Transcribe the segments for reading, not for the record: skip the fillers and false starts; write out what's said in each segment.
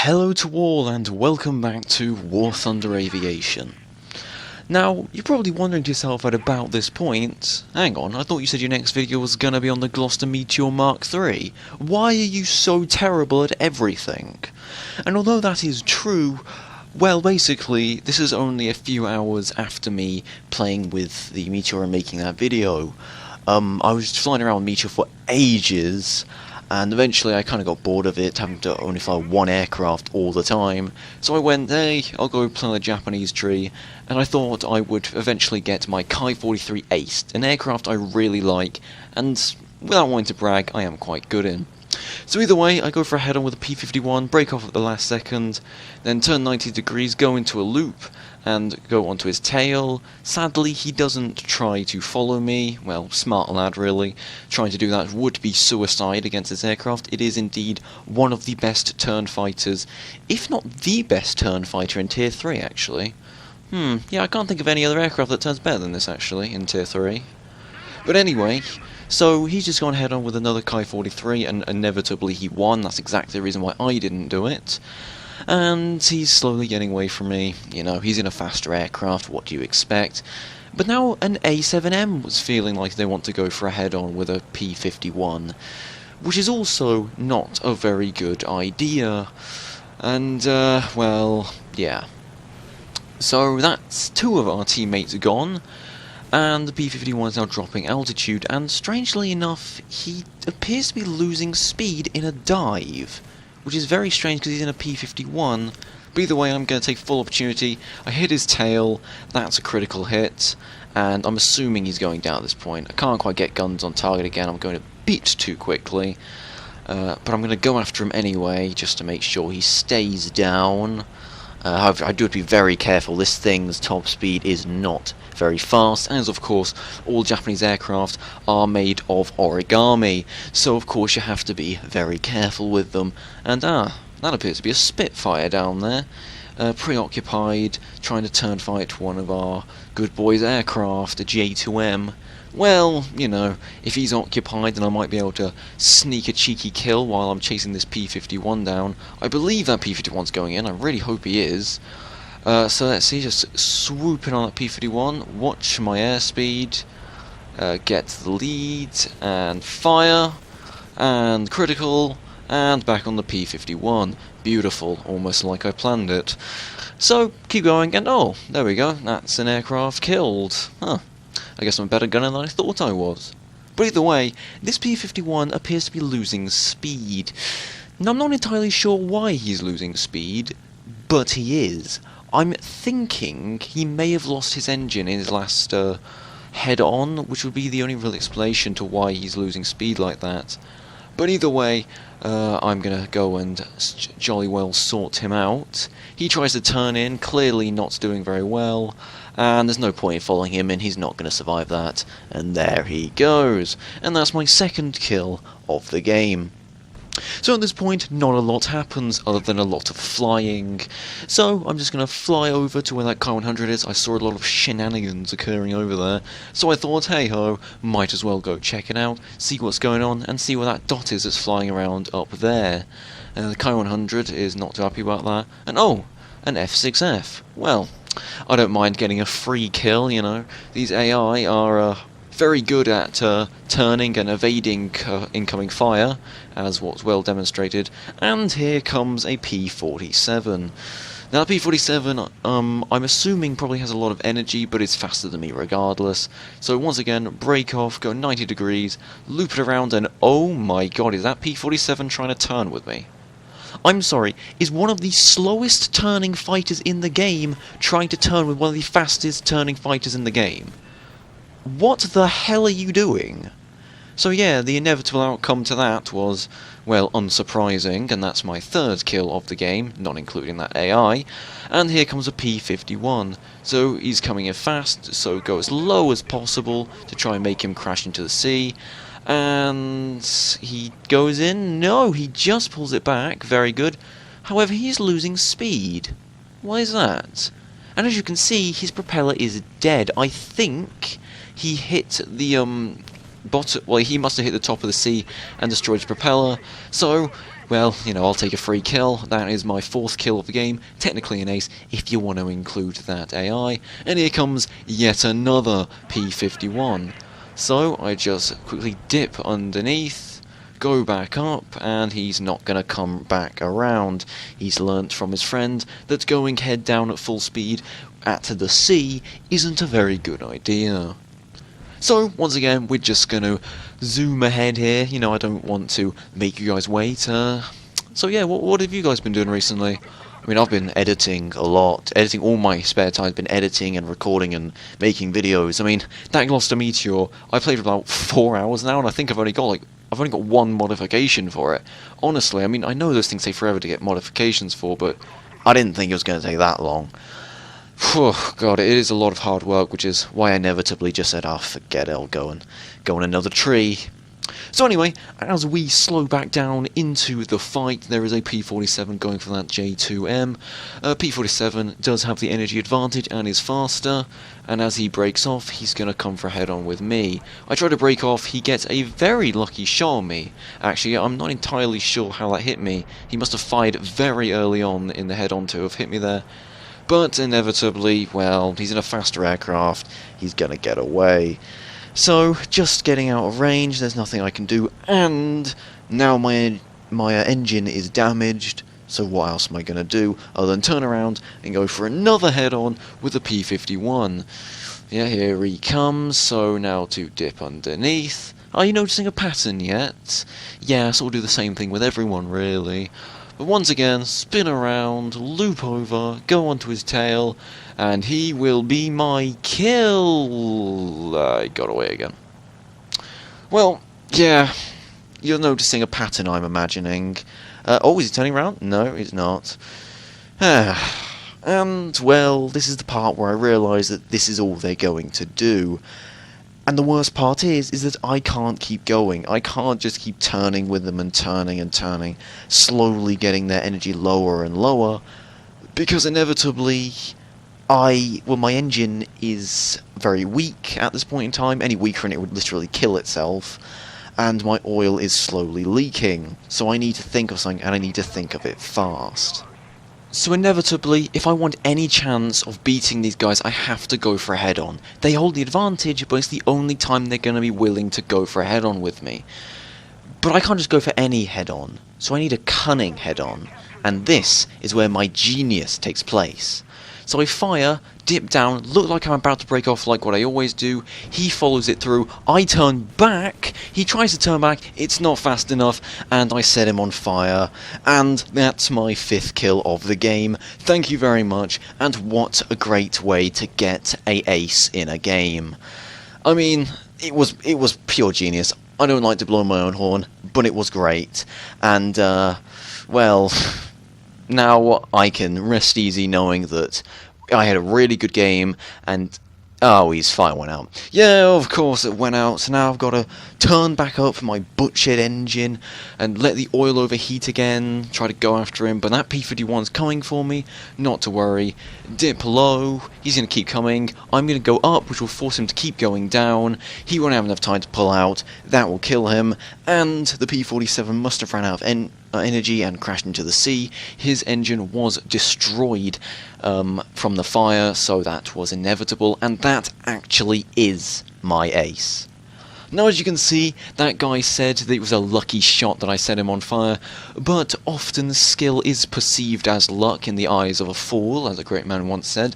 Hello to all and welcome back to War Thunder Aviation. Now, you're probably wondering to yourself at about this point, hang on, I thought you said your next video was gonna be on the Gloucester Meteor Mark III. Why are you so terrible at everything? And although that is true, well, basically, this is only a few hours after me playing with the Meteor and making that video. I was flying around with Meteor for ages, and eventually I kind of got bored of it, having to only fly one aircraft all the time. So I went, hey, I'll go play on the Japanese tree, and I thought I would eventually get my Ki-43 aced, an aircraft I really like, and without wanting to brag, I am quite good in. So either way, I go for a head-on with a P-51, break off at the last second, then turn 90 degrees, go into a loop, and go onto his tail. Sadly, he doesn't try to follow me. Well, smart lad, really. Trying to do that would be suicide against this aircraft. It is indeed one of the best turn fighters, if not the best turn fighter in Tier 3, actually. Yeah, I can't think of any other aircraft that turns better than this, actually, in Tier 3. But anyway, so he's just gone head-on with another Ki-43, and inevitably he won. That's exactly the reason why I didn't do it. And he's slowly getting away from me. You know, he's in a faster aircraft, what do you expect? But now an A7M was feeling like they want to go for a head-on with a P-51, which is also not a very good idea. And, well, yeah. So that's two of our teammates gone, and the P-51 is now dropping altitude, and strangely enough, he appears to be losing speed in a dive, which is very strange because he's in a P-51, but either way I'm going to take full opportunity. I hit his tail, that's a critical hit, and I'm assuming he's going down at this point. I can't quite get guns on target again, I'm going a bit too quickly, but I'm going to go after him anyway, just to make sure he stays down. However, I do have to be very careful, this thing's top speed is not very fast, as of course all Japanese aircraft are made of origami, so of course you have to be very careful with them. And that appears to be a Spitfire down there, preoccupied, trying to turn fight one of our good boys' aircraft, a J2M. Well, you know, if he's occupied, then I might be able to sneak a cheeky kill while I'm chasing this P-51 down. I believe that P-51's going in, I really hope he is. So let's see, just swooping on that P-51, watch my airspeed, get to the lead, and fire, and critical, and back on the P-51. Beautiful, almost like I planned it. So, keep going, and oh, there we go, that's an aircraft killed. Huh. I guess I'm a better gunner than I thought I was. But either way, this P-51 appears to be losing speed. Now, I'm not entirely sure why he's losing speed, but he is. I'm thinking he may have lost his engine in his last head-on, which would be the only real explanation to why he's losing speed like that. But either way, I'm gonna go and jolly well sort him out. He tries to turn in, clearly not doing very well, and there's no point in following him in, he's not going to survive that. And there he goes. And that's my second kill of the game. So at this point, not a lot happens other than a lot of flying. So I'm just going to fly over to where that Ki-100 is. I saw a lot of shenanigans occurring over there. So I thought, hey ho, might as well go check it out, see what's going on, and see where that dot is that's flying around up there. The Ki-100 is not too happy about that. And oh, an F6F. Well, I don't mind getting a free kill, you know. These AI are very good at turning and evading incoming fire, as what's well demonstrated. And here comes a P-47. Now, the P-47, I'm assuming probably has a lot of energy, but it's faster than me regardless. So once again, break off, go 90 degrees, loop it around, and oh my god, is that P-47 trying to turn with me? I'm sorry, is one of the slowest turning fighters in the game trying to turn with one of the fastest turning fighters in the game? What the hell are you doing? So yeah, the inevitable outcome to that was, well, unsurprising, and that's my third kill of the game, not including that AI, and here comes a P-51. So he's coming in fast, so go as low as possible to try and make him crash into the sea. And he goes in. No, he just pulls it back. Very good. However, he's losing speed. Why is that? And as you can see, his propeller is dead. I think he hit the bottom. Well, he must have hit the top of the sea and destroyed his propeller. So well, you know, I'll take a free kill. That is my 4th kill of the game, technically an ace if you want to include that AI. And here comes yet another P51. So I just quickly dip underneath, go back up, and he's not going to come back around. He's learnt from his friend that going head down at full speed at the sea isn't a very good idea. So, once again, we're just going to zoom ahead here. You know, I don't want to make you guys wait. So yeah, what have you guys been doing recently? I mean, I've been editing a lot. Editing all my spare time. I've been editing and recording and making videos. I mean, that Gloster Meteor, I played for about 4 hours now, and I think I've only got 1 modification for it. Honestly, I mean, I know those things take forever to get modifications for, but I didn't think it was going to take that long. Whew, God, it is a lot of hard work, which is why I inevitably just said, oh, forget it, I'll go on another tree. So anyway, as we slow back down into the fight, there is a P47 going for that J2M. P47 does have the energy advantage and is faster, and as he breaks off, he's going to come for a head-on with me. I try to break off, he gets a very lucky shot on me. Actually, I'm not entirely sure how that hit me. He must have fired very early on in the head-on to have hit me there. But inevitably, well, he's in a faster aircraft, he's going to get away. So, just getting out of range, there's nothing I can do, and now my engine is damaged, so what else am I going to do other than turn around and go for another head-on with the P51. Yeah, here he comes, so now to dip underneath. Are you noticing a pattern yet? Yeah, so we'll do the same thing with everyone, really. But once again, spin around, loop over, go onto his tail, and he will be my kill! I got away again. Well, yeah, you're noticing a pattern, I'm imagining. Oh, is he turning around? No, he's not. And, well, this is the part where I realise that this is all they're going to do. And the worst part is that I can't keep going. I can't just keep turning with them and turning, slowly getting their energy lower and lower, because inevitably, my engine is very weak at this point in time. Any weaker and it would literally kill itself, and my oil is slowly leaking. So I need to think of something, and I need to think of it fast. So inevitably, if I want any chance of beating these guys, I have to go for a head-on. They hold the advantage, but it's the only time they're going to be willing to go for a head-on with me. But I can't just go for any head-on, so I need a cunning head-on, and this is where my genius takes place. So I fire, dip down, look like I'm about to break off like what I always do, he follows it through, I turn back, he tries to turn back, it's not fast enough, and I set him on fire, and that's my 5th kill of the game. Thank you very much, and what a great way to get a ace in a game. I mean, it was pure genius. I don't like to blow my own horn, but it was great, and, well, now I can rest easy knowing that I had a really good game, and oh, his fire went out. Yeah, of course it went out, so now I've got to turn back up my butchered engine and let the oil overheat again, try to go after him, but that P51's coming for me, not to worry. Dip low, he's going to keep coming, I'm going to go up, which will force him to keep going down, he won't have enough time to pull out, that will kill him, and the P47 must have ran out of energy and crashed into the sea. His engine was destroyed from the fire, so that was inevitable, and that actually is my ace. Now, as you can see, that guy said that it was a lucky shot that I set him on fire, but often skill is perceived as luck in the eyes of a fool, as a great man once said,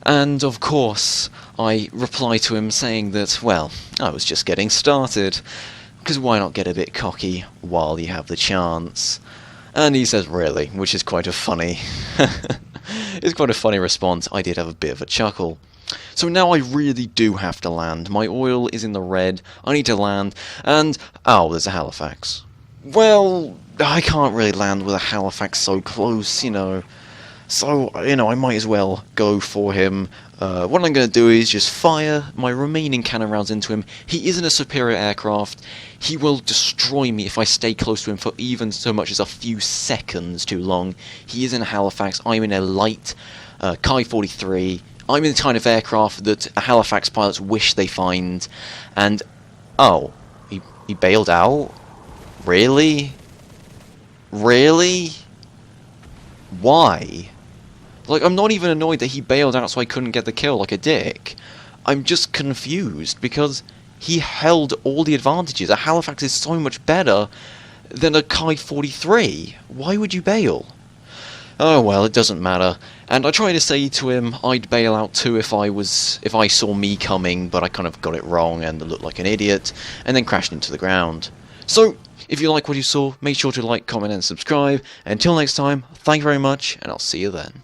and of course I reply to him saying that, well, I was just getting started. Because why not get a bit cocky while you have the chance? And he says, really, which is quite a funny... it's quite a funny response. I did have a bit of a chuckle. So now I really do have to land. My oil is in the red. I need to land. And, oh, there's a Halifax. Well, I can't really land with a Halifax so close, you know. So, you know, I might as well go for him. What I'm going to do is just fire my remaining cannon rounds into him. He isn't a superior aircraft. He will destroy me if I stay close to him for even so much as a few seconds too long. He is in a Halifax. I'm in a light Ki-43. I'm in the kind of aircraft that Halifax pilots wish they find. And, oh, he bailed out? Really? Really? Why? Like, I'm not even annoyed that he bailed out so I couldn't get the kill like a dick. I'm just confused, because he held all the advantages. A Halifax is so much better than a Kai 43. Why would you bail? Oh well, it doesn't matter. And I tried to say to him I'd bail out too if I saw me coming, but I kind of got it wrong and looked like an idiot, and then crashed into the ground. So, if you like what you saw, make sure to like, comment and subscribe. Until next time, thank you very much, and I'll see you then.